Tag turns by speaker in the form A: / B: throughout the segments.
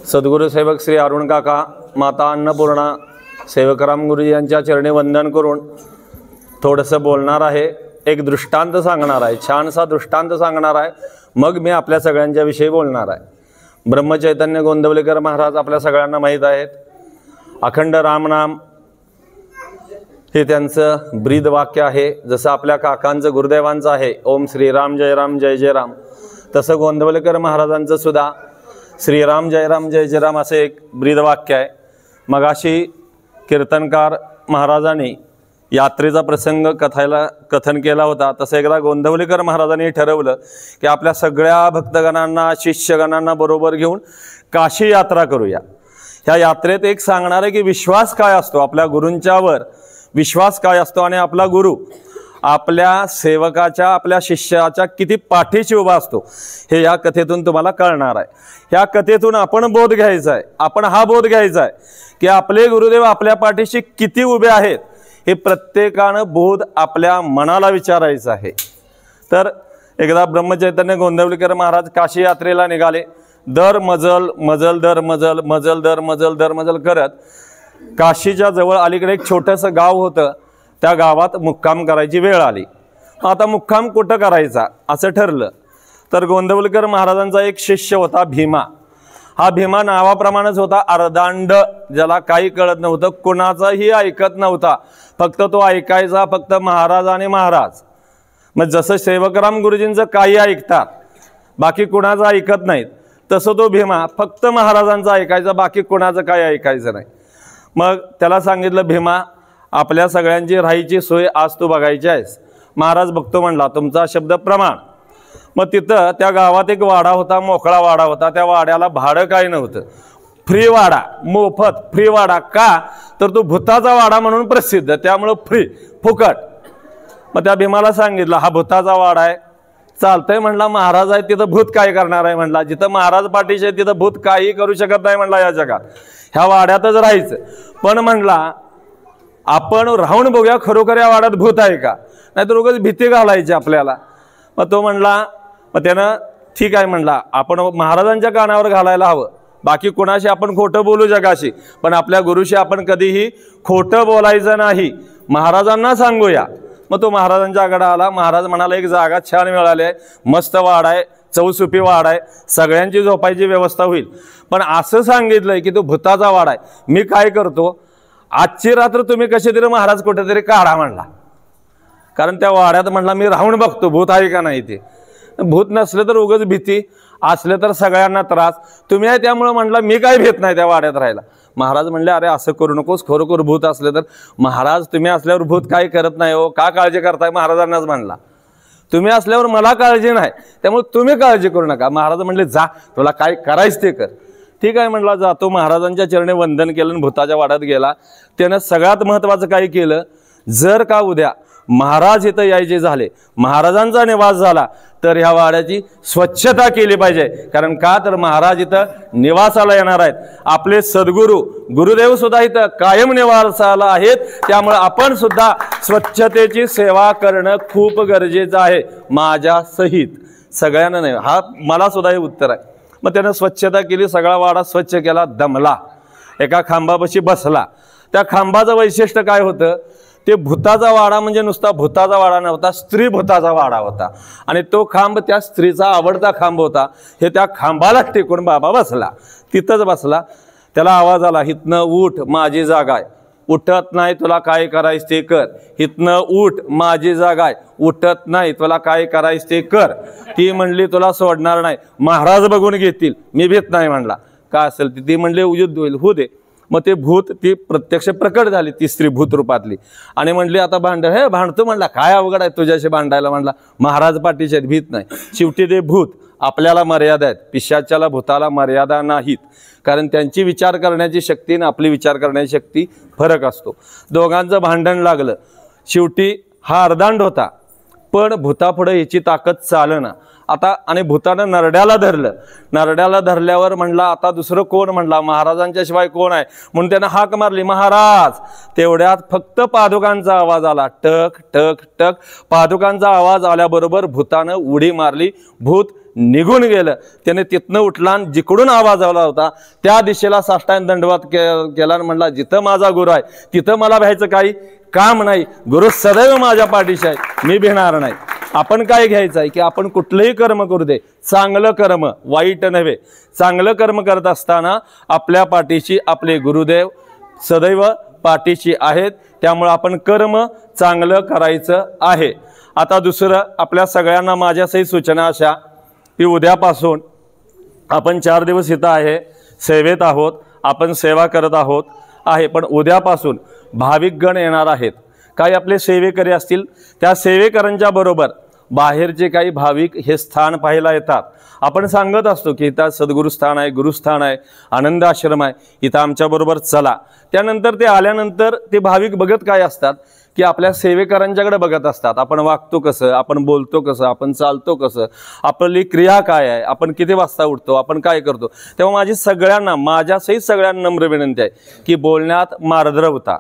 A: सद्गुरू सेवक श्री अरुण काका, माता अन्नपूर्णा, सेवकराम गुरुजी यांच्या चरणी वंदन करून थोडंसं बोलणार आहे. एक दृष्टांत सांगणार आहे, छानसा दृष्टांत सांगणार आहे. मग मी आपल्या सगळ्यांच्या विषयी बोलणार आहे. ब्रह्मचैतन्य गोंदवलेकर महाराज आपल्या सगळ्यांना माहीत आहेत. अखंड रामनाम हे त्यांचं ब्रीद वाक्य आहे. जसं आपल्या काकांचं गुरुदेवांचं आहे ओम श्रीराम जय राम जय जय राम, तसं गोंदवलेकर महाराजांचं सुद्धा श्रीराम जय राम जय जय राम असे एक ब्रीद वाक्य आहे. मगाशी कीर्तनकार महाराजांनी यात्रेचा प्रसंग कथन केला होता. तसं एकदा गोंदवलेकर महाराजांनी ठरवलं की आपल्या सगळ्या भक्तगणांना शिष्यगणांना बरोबर घेऊन काशी यात्रा करूया. ह्या यात्रेत एक सांगणार आहे की विश्वास काय असतो, आपल्या गुरूंच्यावर विश्वास काय असतो आणि आपला गुरु आपल्या सेवकाच्या आपल्या शिष्याच्या किती पाठीशी उभा असतो हे या कथेतून तुम्हाला कळणार आहे. ह्या कथेतून आपण बोध घ्यायचा आहे, आपण हा बोध घ्यायचा आहे की आपले गुरुदेव आपल्या पाठीशी किती उभे आहेत हे प्रत्येकानं बोध आपल्या मनाला विचारायचं आहे. तर एकदा ब्रह्मचैतन्य गोंदवलेकर महाराज काशी यात्रेला निघाले. दर मजल मजल दर मजल मजल दर मजल दर मजल करत काशीच्या जवळ अलीकडे एक छोटंसं गाव होतं. त्या गावात मुक्काम करायची वेळ आली. आता मुक्काम कुठं करायचा असं ठरलं. तर गोंदवलेकर महाराजांचा एक शिष्य होता भीमा. हा भीमा नावाप्रमाणेच होता अर्धांड, ज्याला काही कळत नव्हतं, कुणाचाही ऐकत नव्हता. फक्त तो ऐकायचा फक्त महाराज आणि महाराज. मग जसं सेवकराम गुरुजींचं काही ऐकतात बाकी कुणाचं ऐकत नाहीत, तसं तो भीमा फक्त महाराजांचं ऐकायचा, बाकी कुणाचं काही ऐकायचं नाही. मग त्याला सांगितलं, भीमा आपल्या सगळ्यांची राहायची सोय आज तू बघायची आहेस. महाराज बघतो म्हणला, तुमचा शब्द प्रमाण. मग तिथं त्या गावात एक वाडा होता, मोकळा वाडा होता. त्या वाड्याला भाडं काही नव्हतं, फ्री वाडा, मोफत फ्री वाडा. का तर तो भूताचा वाडा म्हणून प्रसिद्ध, त्यामुळं फ्री, फुकट. मग त्या भीमाला सांगितलं हा भूताचा वाडा आहे, चालतंय म्हणला. महाराज आहे तिथं भूत काय करणार आहे म्हणला. जिथं महाराज पाठीशी आहे तिथं भूत काही करू शकत नाही म्हणला या जगात, ह्या वाड्यातच राहायचं. पण म्हणला आपण राहून बघूया खरोखर या वाड्यात भूत आहे का, नाहीतर उगाच भीती घालायची आपल्याला. मग तो म्हणला, मग त्यानं ठीक आहे म्हणला, आपण महाराजांच्या कानावर घालायला हवं. बाकी कोणाशी आपण खोटं बोलू जगाशी, पण आपल्या गुरुशी आपण कधीही खोटं बोलायचं नाही, महाराजांना सांगूया. मग तो महाराजांच्या आकडे आला. महाराज म्हणाला एक जागा छान मिळाली आहे, मस्त वाडा आहे, चौसुपी वाडा आहे, सगळ्यांची झोपायची व्यवस्था होईल. पण असं सांगितलंय की तो भूताचा वाडा आहे. मी काय करतो, आजची रात्र तुम्ही कशी तरी महाराज कुठेतरी काढा म्हणला. कारण त्या वाड्यात म्हणला मी राहून बघतो भूत आहे का नाही. ते भूत नसलं तर उगाच भीती, असलं तर सगळ्यांना त्रास. तुम्ही आहे त्यामुळं म्हणला मी काय भीत नाही त्या वाड्यात राहायला. महाराज म्हणले अरे असं करू नकोस, खरोखर भूत असलं तर. महाराज तुम्ही असल्यावर भूत काही करत नाही हो, का काळजी करताय. महाराजांनाच म्हणला तुम्ही असल्यावर मला काळजी नाही, त्यामुळे तुम्ही काळजी करू नका. महाराज म्हणले जा, तुला काय करायचं ते कर. ठीक आहे म्हणला, जातो. महाराजांच्या चरणी वंदन केलं आणि भूताच्या वाड्यात गेला. त्यानं सगळ्यात महत्त्वाचं काय केलं, जर का उद्या महाराज इथं यायचे झाले, महाराजांचा निवास झाला, तर ह्या वाड्याची स्वच्छता केली पाहिजे. कारण का तर महाराज इथं निवासाला येणार आहेत. आपले सद्गुरू गुरुदेव सुद्धा इथं कायम निवासाला आहेत, त्यामुळे आपण सुद्धा स्वच्छतेची सेवा करणं खूप गरजेचं आहे, माझ्या सहित सगळ्यांना नाही. हा मला सुद्धा हे उत्तर आहे. मग त्यानं स्वच्छता केली, सगळा वाडा स्वच्छ केला, दमला, एका खांबापाशी बसला. त्या खांबाचं वैशिष्ट्य काय होतं, ते भूताचा वाडा म्हणजे नुसता भूताचा वाडा नव्हता, स्त्री भूताचा वाडा होता. आणि तो खांब त्या स्त्रीचा आवडता खांब होता. हे त्या खांबाला टेकून बाबा बसला, तिथंच बसला. त्याला आवाज आला, हितनं उठ, माझी जागा आहे. उठत नाही तुला काय करायचं ते कर. हितनं उठ, माझी जागा आहे. उठत नाही तुला काय करायचं ते कर. ती म्हणली तुला सोडणार नाही, महाराज बघून घेतील, मी भीत नाही म्हणला. का असेल ती म्हणली युद्ध होईल, होऊ दे. मग ते भूत ती प्रत्यक्ष प्रकट झाली, ती स्त्री भूत रूपातली. आणि म्हणली आता भांड, हे भांडतो म्हणला, काय अवघड आहे तुझ्याशी भांडायला म्हणला. महाराज पाठीचे आहेत, भीत नाही. शेवटी ते भूत आपल्याला मर्यादा आहेत, पिशाच्याला भूताला मर्यादा नाहीत. कारण त्यांची विचार करण्याची शक्ती आणि आपली विचार करण्याची शक्ती फरक असतो. दोघांचं भांडण लागलं. शेवटी हा अर्धांड होता, पण भूतापुढे याची ताकद चालना. आता आणि भूतानं नरड्याला धरलं. नरड्याला धरल्यावर म्हणला आता दुसरं कोण म्हणला, महाराजांच्या शिवाय कोण आहे म्हणून त्यानं हाक मारली, महाराज. तेवढ्यात फक्त पादुकांचा आवाज आला, टक टक टक. पादुकांचा आवाज आल्याबरोबर भूतानं उडी मारली. भूत निघून गेलं. त्याने तिथनं उठला आणि जिकडून आवाज आला होता त्या दिशेला साष्टांग दंडवत केला आणि म्हणला, जिथं माझा गुरु आहे तिथं मला भ्यायचं काही काम नाही. गुरु सदैव माझ्या पाठीशी आहे, मी भिणार नाही. आपण काय घ्यायचं आहे की आपण कुठलंही कर्म करू दे, चांगलं कर्म, वाईट नव्हे, चांगलं कर्म करत असताना आपल्या पाठीशी आपले गुरुदेव सदैव पाठीशी आहेत. त्यामुळे आपण कर्म चांगलं करायचं आहे. आता दुसरं, आपल्या सगळ्यांना माझ्यासही सूचना अशा की उद्यापासून आपण 4 दिवस इथं आहे, सेवेत आहोत, आपण सेवा करत आहोत आहे. पण उद्यापासून भाविकगण येणार आहेत. काही आपले सेवेकरी असतील, त्या सेवेकरांच्या बरोबर बाहेरचे काही भाविक हे स्थान पाहायला येतात. आपण सांगत असतो की इथं सद्गुरुस्थान आहे, गुरुस्थान आहे, आनंद आश्रम आहे, इथं आमच्याबरोबर चला. त्यानंतर ते आल्यानंतर ते भाविक बघत काय असतात की आपल्या सेवेकरांच्याकडे बघत असतात. आपण वागतो कसं, आपण बोलतो कसं, आपण चालतो कसं, आपली क्रिया काय आहे, आपण किती वाजता उठतो, आपण काय करतो. तेव्हा माझी सगळ्यांना, माझ्यासहित सगळ्यांना नम्र विनंती आहे की बोलण्यात मार्दवता,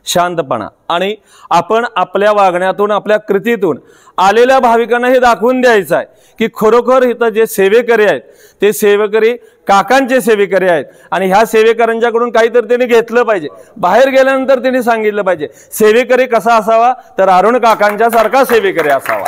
A: शांतपणा आणि आपण आपल्या वागण्यातून, आपल्या कृतीतून आलेल्या भाविकांना हे दाखवून द्यायचं आहे की खरोखर इथं जे सेवेकरी आहेत ते सेवेकरी काकांचे सेवेकरी आहेत आणि ह्या सेवेकरांच्याकडून काहीतरी त्यांनी घेतलं पाहिजे. बाहेर गेल्यानंतर त्यांनी सांगितलं पाहिजे सेवेकरी कसा असावा, तर अरुण काकांच्या सारखा सेवेकरी असावा.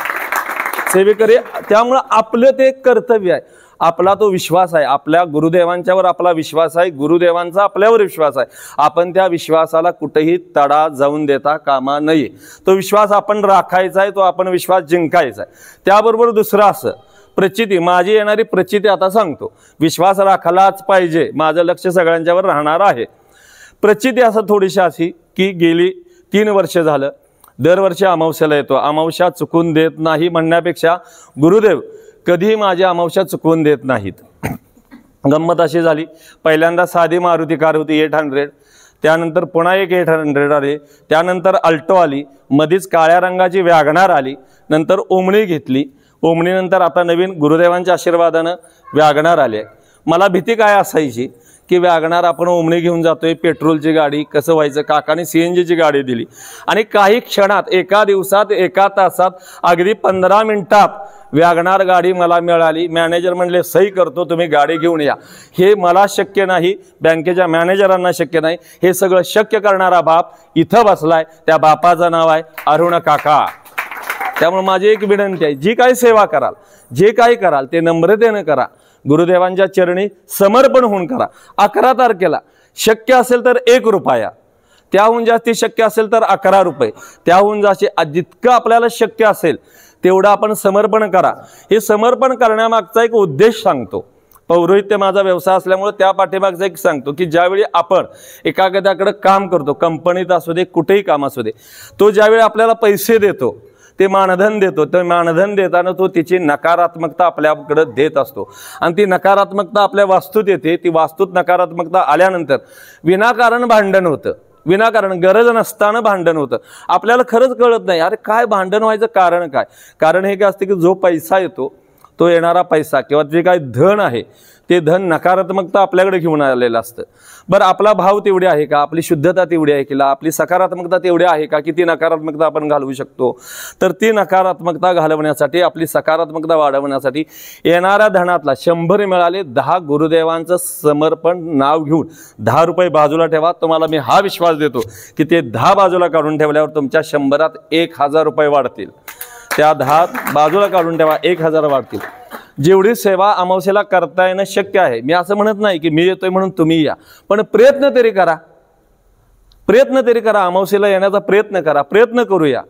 A: सेवेकरी, त्यामुळं आपलं ते कर्तव्य आहे, आपला तो विश्वास आहे, आपल्या गुरुदेवांच्यावर आपला विश्वास आहे, गुरुदेवांचा आपल्यावर विश्वास आहे. आपण त्या विश्वासाला कुठेही तडा जाऊन देता कामा नये. तो विश्वास आपण राखायचा आहे, तो आपण विश्वास जिंकायचा आहे. त्याबरोबर दुसरं असं, प्रचिती, माझी येणारी प्रचिती आता सांगतो. विश्वास राखायलाच पाहिजे, माझं लक्ष सगळ्यांच्यावर राहणार आहे. प्रचिती असं थोडीशी अशी की गेली 3 वर्ष झालं दरवर्षी अमावस्याला येतो. अमावस्या चुकून देत नाही म्हणण्यापेक्षा गुरुदेव कधीही माझी अमावस्या चुकवून देत नाहीत. गंमत अशी झाली, पहिल्यांदा साधी मारुती कार होती 800, त्यानंतर पुन्हा एक 800 आली, त्यानंतर अल्टो आली, मध्येच काळ्या रंगाची वॅगनार आली, नंतर ओमणी घेतली, ओमणीनंतर आता नवीन गुरुदेवांच्या आशीर्वादानं वॅगनार आले. मला भीती काय असायची की वॅगनार आपण ओमणी घेऊन जातोय, पेट्रोलची गाडी, कसं व्हायचं. काकाने CNGची गाडी दिली आणि काही क्षणात, एका दिवसात, एका तासात, अगदी 15 मिनिटात वॅगनार गाडी मला मिळाली. मॅनेजर म्हणले सही करतो, तुम्ही गाडी घेऊन या. हे मला शक्य नाही, बँकेच्या मॅनेजरांना शक्य नाही. हे सगळं शक्य करणारा बाप इथं बसलाय, त्या बापाचं नाव आहे अरुण काका. त्यामुळे माझी एक विनंती आहे, जी काही सेवा कराल, जे काही कराल ते नम्रतेनं करा, गुरुदेवांच्या चरणी समर्पण होऊन करा. 11 तारखेला शक्य असेल तर 1 रुपया, त्याहून जास्ती शक्य असेल तर 11 रुपये, त्याहून जास्ती जितकं आपल्याला शक्य असेल तेवढं आपण समर्पण करा. हे समर्पण करण्यामागचा एक उद्देश सांगतो. पौरोहित्य माझा व्यवसाय असल्यामुळे त्या पाठीमागचा एक सांगतो की ज्यावेळी आपण एकाकडे काम करतो, कंपनीत असू दे, कुठेही काम असू दे, तो ज्यावेळी आपल्याला पैसे देतो, ते मानधन देतो, तर मानधन देताना तो तिची नकारात्मकता आपल्याकडे देत असतो आणि ती नकारात्मकता आपल्या वास्तूत येते. ती वास्तूत नकारात्मकता आल्यानंतर विनाकारण भांडण होतं, विनाकारण गरज नसताना भांडण होतं. आपल्याला खरंच कळत नाही अरे काय भांडण व्हायचं कारण काय. कारण हे काय असते की जो पैसा येतो, तो येणारा पैसा किंवा जे काही धन आहे ते धन नकारात्मकता आपल्याकडे घेऊन आलेलं असतं. बरं, आपला भाव तेवढे आहे का, आपली शुद्धता तेवढी आहे की, आपली सकारात्मकता तेवढी आहे का की ती नकारात्मकता आपण घालवू शकतो. तर ती नकारात्मकता घालवण्यासाठी, आपली सकारात्मकता वाढवण्यासाठी येणाऱ्या धनातला 100 मिळाले, 10 गुरुदेवांचं समर्पण नाव घेऊन 10 रुपये बाजूला ठेवा. तुम्हाला मी हा विश्वास देतो की ते 10 बाजूला काढून ठेवल्यावर तुमच्या 100त 1000 रुपये वाढतील. त्या 10 बाजूला काढून ठेवा, 1000 वाढतील. जेवढी सेवा अमावस्येला करता येणं शक्य आहे, मी असं म्हणत नाही की मी येतोय म्हणून तुम्ही या, पण प्रयत्न तरी करा, प्रयत्न तरी करा. अमावस्येला येण्याचा प्रयत्न करा, प्रयत्न करूया.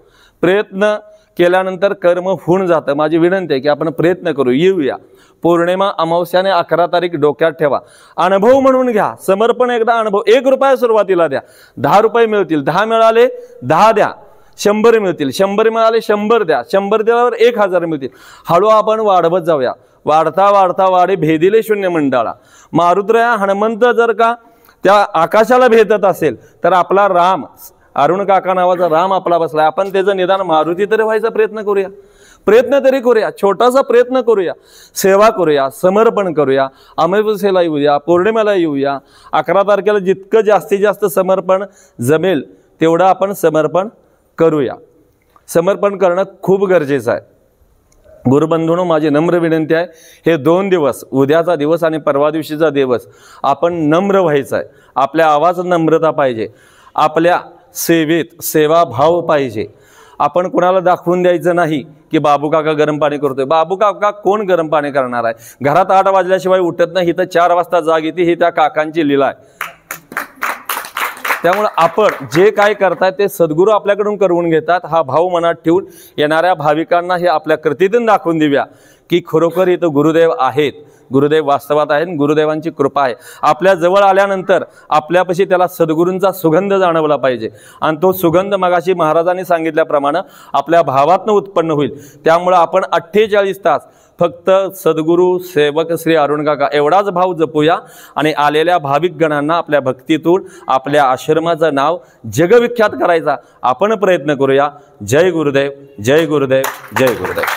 A: प्रयत्न केल्यानंतर कर्म होऊन जातं. माझी विनंती आहे की आपण प्रयत्न करू, येऊया. पौर्णिमा अमावस्याने 11 तारीख डोक्यात ठेवा, अनुभव म्हणून घ्या. समर्पण एकदा अनुभव. 1 रुपया सुरुवातीला द्या, 10 रुपये मिळतील, 10 मिळाले 10 द्या, 100 मिळतील, 100 मिळाले 100 द्या, 100 दिल्यावर 1000 मिळतील. हळू आपण वाढवत जाऊया. वाढता वाढता वाढे भेदिले शून्य मंडळा. मारुद्रया हनुमंत जर का त्या आकाशाला भेदत असेल तर आपला राम, अरुण काका नावाचा राम आपला बसलाय. आपण त्याचं निदान मारुती तरी व्हायचा प्रयत्न करूया, प्रयत्न तरी करूया, छोटासा प्रयत्न करूया. सेवा करूया, समर्पण करूया. अमावस्येला येऊया, पौर्णिमेला येऊया. 11 तारखेला जितकं जास्तीत जास्त समर्पण जमेल तेवढं आपण समर्पण करूया. समर्पण करणं खूप गरजेचं आहे. गुरुबंधूंनो, माझी नम्र विनंती आहे, हे 2 दिवस, उद्याचा दिवस आणि परवा दिवशीचा दिवस, आपण नम्र व्हायचं आहे. आपल्या आवाज नम्रता पाहिजे, आपल्या सेवेत सेवाभाव पाहिजे. आपण कोणाला दाखवून द्यायचं नाही की बाबू काका गरम पाणी करतोय. बाबू काका कोण गरम पाणी करणार आहे? घरात 8 वाजल्याशिवाय उठत नाही, तर 4 वाजता जाग येते, ही त्या काकांची लीला आहे. त्यामुळे आपण जे काय करताय ते सद्गुरू आपल्याकडून करवून घेतात. हा भाव मनात ठेवून येणाऱ्या भाविकांना हे आपल्या कृतीतून दाखवून देऊया की खरोखर इथं गुरुदेव आहेत, गुरुदेव वास्तवात आहेत, गुरुदेवांची कृपा आहे. आपल्या जवळ आल्यानंतर आपल्यापाशी त्याला सद्गुरूंचा सुगंध जाणवला पाहिजे आणि तो सुगंध मगाशी महाराजांनी सांगितल्याप्रमाणे आपल्या भावातनं उत्पन्न होईल. त्यामुळे आपण 48 तास फक्त सद्गुरू सेवक श्री अरुण काका एवढाच भाव जपूया आणि आलेल्या भाविक गणांना आपल्या भक्तीतून आपल्या आश्रमाचं नाव जगविख्यात करायचा आपण प्रयत्न करूया. जय गुरुदेव, जय गुरुदेव, जय गुरुदेव.